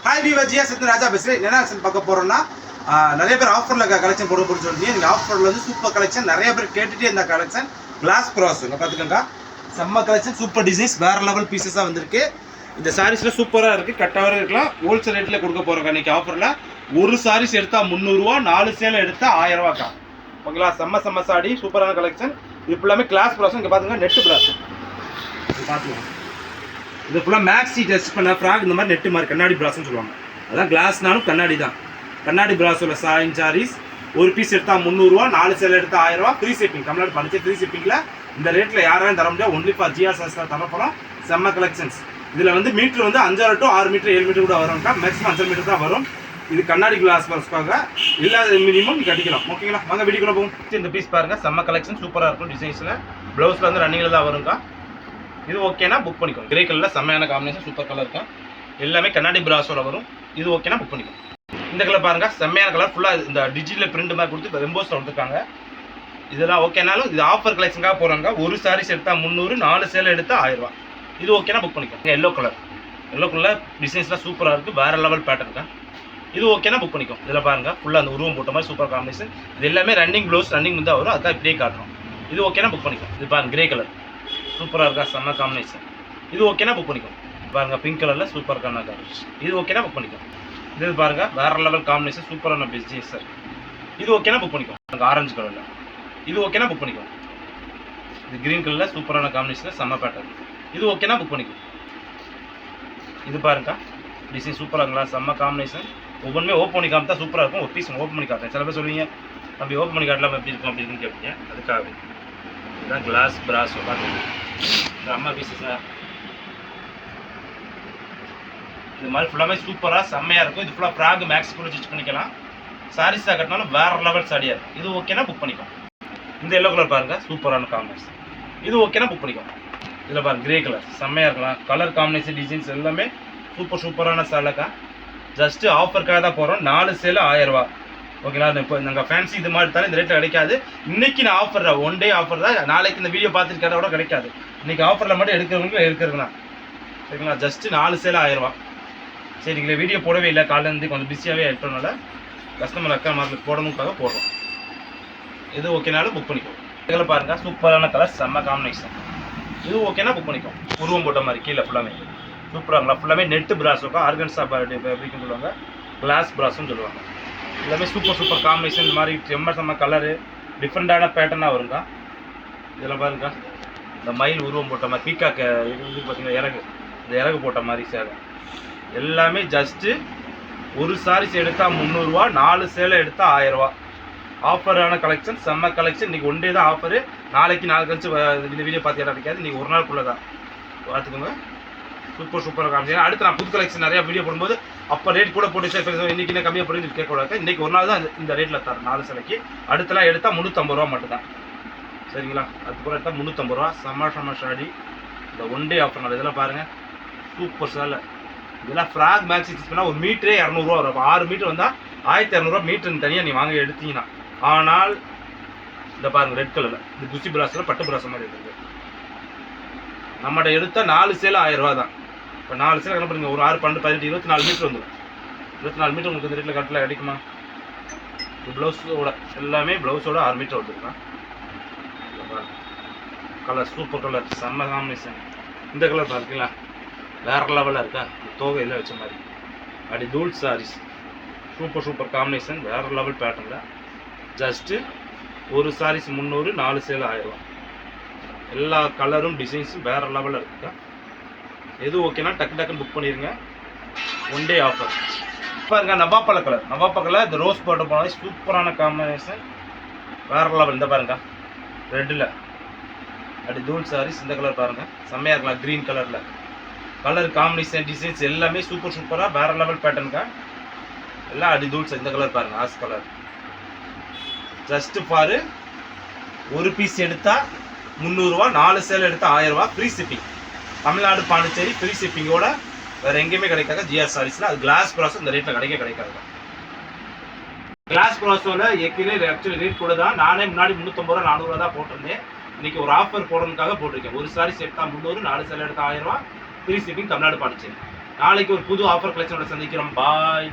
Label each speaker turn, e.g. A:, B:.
A: Hi viewer ஜியா சத்து ராஜா பேசுகிறேன். என்ன பார்க்க போகிறோன்னா நிறைய பேர் ஆஃபரில் கலெக்ஷன் போட்டு சொல்லிட்டு நீங்கள் ஆஃபரில் வந்து சூப்பர் கலெக்ஷன் நிறைய பேர் கேட்டுகிட்டே இந்த கலெக்ஷன் கிளாஸ் ப்ராஸ் பார்த்துக்கோங்க. செம்ம கலெக்ஷன் சூப்பர் டிசைன்ஸ் வேறு லெவல் பீசஸாக வந்திருக்கு. இந்த சாரீஸில் சூப்பராக இருக்குது, கட்டாக இருக்கலாம். ஹோல்சேல் ரேட்டில் கொடுக்க போகிறோங்க இன்றைக்கி ஆஃபரில். ஒரு சாரீஸ் எடுத்தால் 300 ரூபா, 4 சேலை எடுத்தால் 1000 ரூபாக்கா. ஓகேங்களா? செம்ம சாடி சூப்பரான கலெக்ஷன். இது ஃபுல்லாமே கிளாஸ் ப்ராஸும். இங்கே பார்த்துங்க நெட்டு ப்ராஸ் பார்த்துக்கோங்க. இது ஃபுல்லாக மேக்ஸி டெஸ்ட் பண்ண ஃப்ராக் இந்த மாதிரி நெட்டு மாதிரி கண்ணாடி ப்ராஸ்ன்னு சொல்லுவாங்க. அதான் கிளாஸ்னாலும் கண்ணாடி தான். கண்ணாடி ப்ராஸோட சாரீஸ் ஒரு பீஸ் எடுத்தால் 300 ரூபா, 4 சேலை எடுத்தால் 1000 ரூபா. ஃப்ரீ ஷிப்பிங் தமிழ்நாடு பண்ணிச்சு. ஃப்ரீ ஷிப்பிங்கில் இந்த ரேட்டில் யாராலும் தர முடியாது. ஒன்லி ஃபார் ஜிஆர் சாஸ்திரா தரப்போம். செம்ம கலெக்ஷன்ஸ். இதில் வந்து மீட்டர் வந்து 5 to 6 மீட்டர் 7 மீட்டர் கூட வரும்க்கா. மேக்ஸிமம் 5 மீட்டர் தான் வரும். இது கண்ணாடி கிளாஸ் ப்ராஸ்க்காக இல்லாத மினிமம் நீங்கள் கட்டிக்கலாம். ஓகேங்களா? வாங்க வீடியோக்குள்ள போகும். இந்த பீஸ் பாருங்கள், செம்ம கலெக்ஷன் சூப்பராக இருக்கும். டிசைன்ஸில் ப்ளவுஸில் வந்து ரன்னிங்கில் தான் வரும்க்கா. இது ஓகேனா புக் பண்ணிக்கோங்க. கிரே கலரில் செம்மையான காம்பினேஷன், சூப்பர் கலர் இருக்கும். எல்லாமே கண்ணாடி பிராஸோட வரும். இது ஓகேனா புக் பண்ணிக்கோங்க. இந்த கலர் பாருங்கள், செம்மையான கலர். ஃபுல்லாக இந்த டிஜிட்டல் பிரிண்ட் மாதிரி கொடுத்து ரெம்போஸில் வந்துருக்காங்க. இதெல்லாம் ஓகேனாலும் இது ஆஃபர் கலெக்ஷனுக்காக போகிறாங்க. ஒரு சாரீஸ் எடுத்தால் 300, 4 சேலை எடுத்தால் 1000 ரூபா. இது ஓகேனா புக் பண்ணிக்கோங்க. எல்லோ கலரில் டிசைன்ஸ்லாம் சூப்பராக இருக்குது. வேறு லெவல் பேட்டர்ன் தான். இது ஓகேனா புக் பண்ணிக்கோங்க. இதில் பாருங்கள் ஃபுல்லாக அந்த உருவம் போட்ட மாதிரி சூப்பர் காம்பினேஷன். இது எல்லாமே ரன்னிங் ப்ளவுஸ், ரன்னிங் தான் வரும். அதுதான் இப்படியே காட்டணும். இது ஓகேனா புக் பண்ணிக்கோங்க. இது பாருங்கள் கிரே கலர் சூப்பராக இருக்கா, செம்ம காம்பினேஷன். இது ஓகேனா புக் பண்ணிக்கோங்க. பாருங்கள் பிங்க் கலரில் சூப்பர் கான. இது ஓகேனா புக் பண்ணிக்கோங்க. இது பாருங்கள் வேறு லெவல் காம்பினேஷன், சூப்பரான பிஸ்னஸ் சார். இது ஓகேனா புக் பண்ணிக்கோங்க. ஆரஞ்சு கலரில் இது ஓகேனா புக் பண்ணிக்கோங்க. இது க்ரீன் கலரில் சூப்பரான காம்பினேஷன், செம்ம பேட்டர்ன். இது ஓகேனா புக் பண்ணிக்கோங்க. இது பாருங்கக்கா டிசைன் சூப்பராங்களா, செம்ம காம்பினேஷன். ஒவ்வொன்றுமே ஓப்பன் பண்ணி காமிட்டா சூப்பராக இருக்கும். ஒரு பீஸ் ஓப்பன் பண்ணி காட்டுறேன். சில பேர் சொல்லுவீங்க அப்படி ஓப்பன் பண்ணி காட்டலாம் எப்படி இருக்கும் அப்படின்னு கேட்பீங்க. அதுக்காகவே இதுதான் கிளாஸ் பிராஸ் பார்த்துங்க. இந்த அம்மா பீஸு சார் இது மாதிரி ஃபுல்லாமே சூப்பராக செம்மையாக இருக்கும். இது ஃபுல்லாக ஃப்ராக் மேக்ஸ் கூட ஸ்டிச் பண்ணிக்கலாம். சாரீஸாக கட்டினாலும் வேறு லெவல் சாடியாக இருக்கும். இது ஓகேனா புக் பண்ணிக்கோங்க. இந்த எல்லோ கலர் பாருங்கள், சூப்பரான காம்பினேஷன். இது ஓகேனா புக் பண்ணிக்கோங்க. இதில் பாருங்கள் கிரே கலர் செம்மையாக இருக்கலாம். கலர் காம்பினேஷன் டிசைன்ஸ் எல்லாமே சூப்பரான சேலைக்கா. ஜஸ்ட்டு ஆஃபருக்காக தான் போகிறோம். 4 சேலை 1000 ரூபா. ஓகேங்களா? இப்போ நாங்கள் ஃபேன்சி இது மாதிரி தர இந்த ரேட்டில் கிடைக்காது. இன்றைக்கி நான் ஆஃபர் தான், 1 டே ஆஃபர் தான். நாளைக்கு இந்த வீடியோ பார்த்துட்டு கேட்டால் கூட கிடைக்காது. இன்றைக்கி ஆஃபரில் மட்டும் எடுக்கிறதுனா சரிங்களா? ஜஸ்ட்டு 4 சேலை 1000 ரூபா. சரிங்களா? வீடியோ போடவே இல்லை, காலேருந்து கொஞ்சம் பிஸியாகவே எடுத்தோம்னால கஸ்டமர் அக்கா மார்க்கெட் போடணுக்காக போடுறோம். இது ஓகேனாலும் புக் பண்ணிக்கோ. இதில் பாருங்கள் சூப்பரான கலர், செம்ம காம்பினேஷன். இது ஓகேனா புக் பண்ணிக்கோ. உருவம் போட்ட மாதிரி கீழே ஃபுல்லாமே சூப்பராங்களா. ஃபுல்லாமே நெட்டு பிராஸோக்கா, ஆர்கன்ஸா ஃபேப்ரிக்னு சொல்லுவாங்க, கிளாஸ் பிராஸ்ன்னு சொல்லுவாங்க. எல்லாமே சூப்பர் காம்பினேஷன். இந்த மாதிரி செம்ம கலரு, டிஃப்ரெண்ட்டான பேட்டர்னாக வருங்க. இதில் பாருங்க இந்த மயில் உருவம் போட்ட மாதிரி பீக்காக்கு இது பார்த்தீங்கன்னா இறகு, இந்த இறகு போட்ட மாதிரி சேலை. எல்லாமே ஜஸ்ட்டு ஒரு சாரீஸ் எடுத்தால் 300 ரூபா, 4 சேலை எடுத்தால் 1000 ரூபா. ஆஃபரான கலெக்ஷன், செம்ம கலெக்ஷன். இன்றைக்கி 1 டே தான் ஆஃபரு. நாளைக்கு நாள் கழிச்சு இந்த வீடியோ பார்த்து இடம் கிடைக்காது. இன்றைக்கி ஒரு நாளுக்குள்ளே தான் பார்த்துக்கோங்க. சூப்பராக காமிச்சிங்க. அடுத்து நான் புது கலெக்ஷன் நிறையா வீடியோ போடும்போது அப்போ ரேட் கூட போட்டு சார் இன்றைக்கி என்ன கம்மியாக போட்டு கேட்கக்கூடாது. இன்றைக்கி ஒரு நாள் தான் இந்த ரேட்டில் தரேன். 4 சேலைக்கு. அடுத்தலாம் எடுத்தால் 350 ரூபா மட்டும்தான். சரிங்களா? அதுக்கப்புறம் எடுத்தால் 350 ரூபா. செம்ம ஷாடி. இந்த 1 டே ஆஃபர் நாள். இதெல்லாம் பாருங்கள் சூப்பர் சேலை. இதெல்லாம் ஃப்ராக் மேக்ஸி ஸ்டிச் பண்ணால் ஒரு மீட்டரே 200 ரூபா வரும். 6 மீட்டர் வந்தால் 1200 ரூபா மீட்டர் தனியாக நீ வாங்க எடுத்தீங்கன்னா. ஆனால் இந்த பாருங்கள் ரெட் கலரில் இந்த குச்சி பிராஸில் பட்டு பிராஸ் மாதிரி இருக்குது. நம்மகிட்ட எடுத்தால் 4 சேலை 1000 ரூபா தான். இப்போ 4 சேலை என்ன பண்ணுங்க, ஒரு 6, 12, 18, 24 மீட்டர் வந்துடும். 24 மீட்டர் உங்களுக்கு இந்த ரேட்டில் கட்டில் கிடைக்குமா? இது ப்ளவுஸோட எல்லாமே ப்ளவுஸோட 6 மீட்டர் வந்துருக்கான். கலர் சூப்பர் கலர், செம்ம காம்பினேஷன். இந்த கலர் பார்த்திங்களா, வேறு லெவலாக இருக்கா. தோகையில் வச்ச மாதிரி அப்படி தூள் சாரீஸ். சூப்பர் காம்பினேஷன், வேறு லெவல் பேட்டர்னில். ஜஸ்ட்டு ஒரு சாரீஸ் 300, 4 சேலை 1000 ரூபா. எல்லா கலரும் டிசைன்ஸும் வேறு லெவலில் இருக்குக்கா. எது ஓகேனா டக்குன்னு புக் பண்ணிடுங்க. 1 டே ஆஃபர். பாருங்க நவாப்பழ கலர் இந்த ரோஸ் போட்டு போனது சூப்பரான காம்பினேஷன், வேறு லெவல். இந்த பாருங்க ரெட்டில் அப்படி தூள் சாரீஸ். இந்த கலர் பாருங்கள் செம்மையாக இருக்கலாம். க்ரீன் கலரில் கலர் காம்பினேஷன் டிசைன்ஸ் எல்லாமே சூப்பராக வேறு லெவல் பேட்டர்னுக்கா. எல்லாம் அடி தூள் சார். இந்த கலர் பாருங்கள் ஆஸ் கலர். ஜஸ்ட்டு ஃபாரு ஒரு பீஸ் எடுத்தால் 300 ரூபா, 4 சேலை எடுத்தால் 1000 ரூபா. Free shipping Tamil Nadu Pondicherry. Free ஷிப்பிங்கோட வேறு எங்கேயுமே கிடைக்காது ஜிஆர் சாரீஸில். அது கிளாஸ் ப்ராஸும் இந்த ரேட்டில் கிடைக்காது. கிளாஸ் ப்ராஸோட ஏற்கனவே ஆக்சுவலி ரேட் கூட தான். நானே முன்னாடி 350 ரூபா 400 ரூபா தான் போட்டிருந்தேன். இன்றைக்கி ஒரு ஆஃபர் போடணுக்காக போட்டிருக்கேன். ஒரு சாரீஸ் எடுத்தால் 300, 4 சேலை எடுத்தால் 1000 ரூபா. Free shipping Tamil Nadu Pondicherry. நாளைக்கு ஒரு புது ஆஃபர் கலெக்ஷனோட சந்திக்கிறோம். பாய்.